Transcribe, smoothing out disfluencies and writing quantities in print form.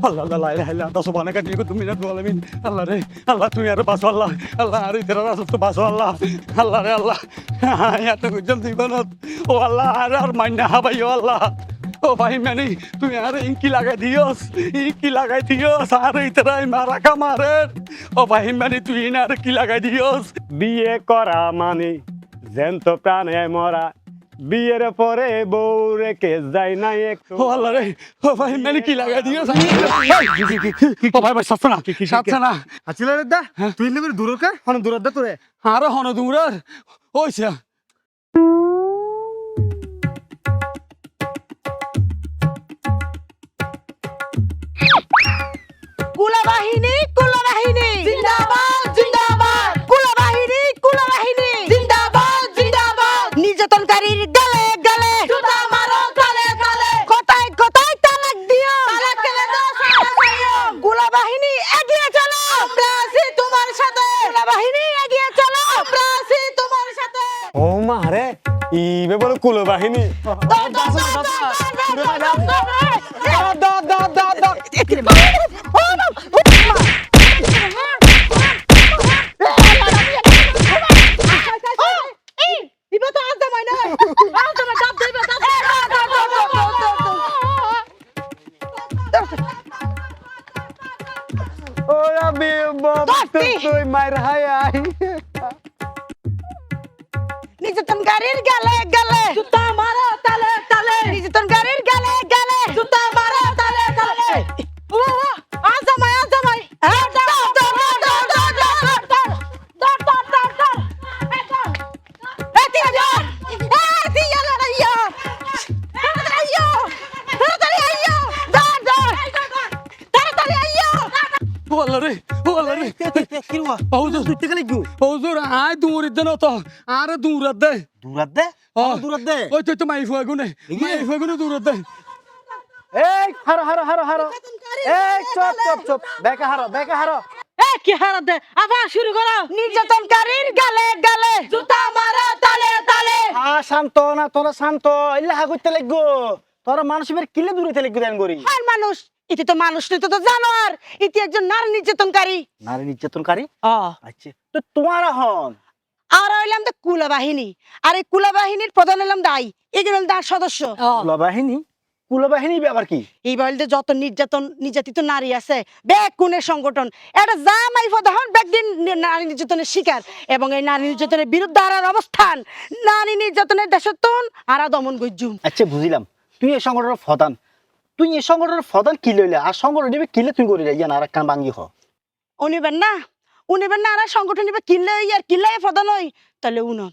আল্লাহ আল্লাহ লা ইলাহা ইল্লা আনতা সুবহানাকা ইন্নী কুনতু মিনাজ জালিমিন। আল্লাহ রে আল্লাহ তুমি আর বাঁচো আল্লাহ। আল্লাহ আর ইতরা রাসূল তো বাঁচো আল্লাহ। আল্লাহ রে আল্লাহ এত গুজন জীবনত ও আল্লাহ আর মাইনা হাবাইও আল্লাহ। ও ভাই মানে তুমি আর ইনকি লাগাই দিওস আর ইতরাই মারা কামারে। ও ভাই মানে তুই না আর কি লাগাই দিওস। বিয়ে করা মানে জ্যান্ত প্রাণে মরা, বিয়ের পরে বউ রেখে যায় না একটু। ও আল্লাহ রে ও ভাই মানে কি লাগাই দিওস। ও ভাই ভাই সাথে না আছিলা রে দা তুই নেবের দূর কে হন দূর দা তোরে আরো হন দূরের ওইছে কুলাবাহিনী জিন্দাবাদ জিন্দাবাদ কুলাবাহিনী জিন্দাবাদ নির্যাতনকারীর গালে গালে জুতা মারো গালে গালে কথায় কথায় তালাক দিও তালাক কেলে দাও সারা সাইও কুলাবাহিনী এগিয়ে চলো আমরা আছি তোমার সাথে কুলাবাহিনী এগিয়ে চলো আমরা আছি তোমার সাথে ও মারে ইবে বলে কুলো বাহিনী। ও আমি বাবা তুই মার হাই আই নির্যাতনকারীর গালে গালে জুতা মারো তালে তালে নির্যাতনকারীর গালে গালে জুতা মারো তালে তালে ও আজামাই ও আল্লাহ রে কি হওয়া হুজুর তুই টেকা লাগু হুজুর আয় দূর দেন তো আর দূর দে দূরাত দে দূরাত দে ওই তো মাই ফুয়াগুনে দূর দে এই হারো হারো হারো হারো এই চুপ চুপ চুপ বেকা হারো কি হারাত দে আবার শুরু করো নির্যাতনকারীর গালে গালে জুতা মারো তালে তালে শান্ত না তোরা শান্ত ইল্লাহা করতে লাগবো তোরা মানুষের কিলে দূরে লাগবো দেন করি আর মানুষ ইতি তো মানুষ নয় তো জানোয়ার ইতি একজন নারী নির্যাতনকারী নারী নির্যাতনকারী আচ্ছা তো তোমার হন আর হইলাম তো কুলা বাহিনী আর এই কুলা বাহিনীর প্রধান হইলাম দাই এগুলো তার সদস্য কুলবাহিনী ব্যাপার কি এই বলতে যত নির্যাতিত নারী আছে ব্যাগ কোণের সংগঠন এটা জামাই প্রধান ব্যাগদিন নারী নির্যাতনের শিকার এবং এই নারী নির্যাতনের বিরুদ্ধে আর অবস্থান নারী নির্যাতনের দেশত্বন আর দমন গজ্জুম আচ্ছা বুঝিলাম তুই এই সংগঠনের প্রধান কি লইলে আর সংগঠন নিবে কিলে তুই করি জানা আর কান ভাঙ্গি হ উনিবেন না আর সংগঠন নিবে কিনলে আর কিনলে প্রধান হই তাহলে উনন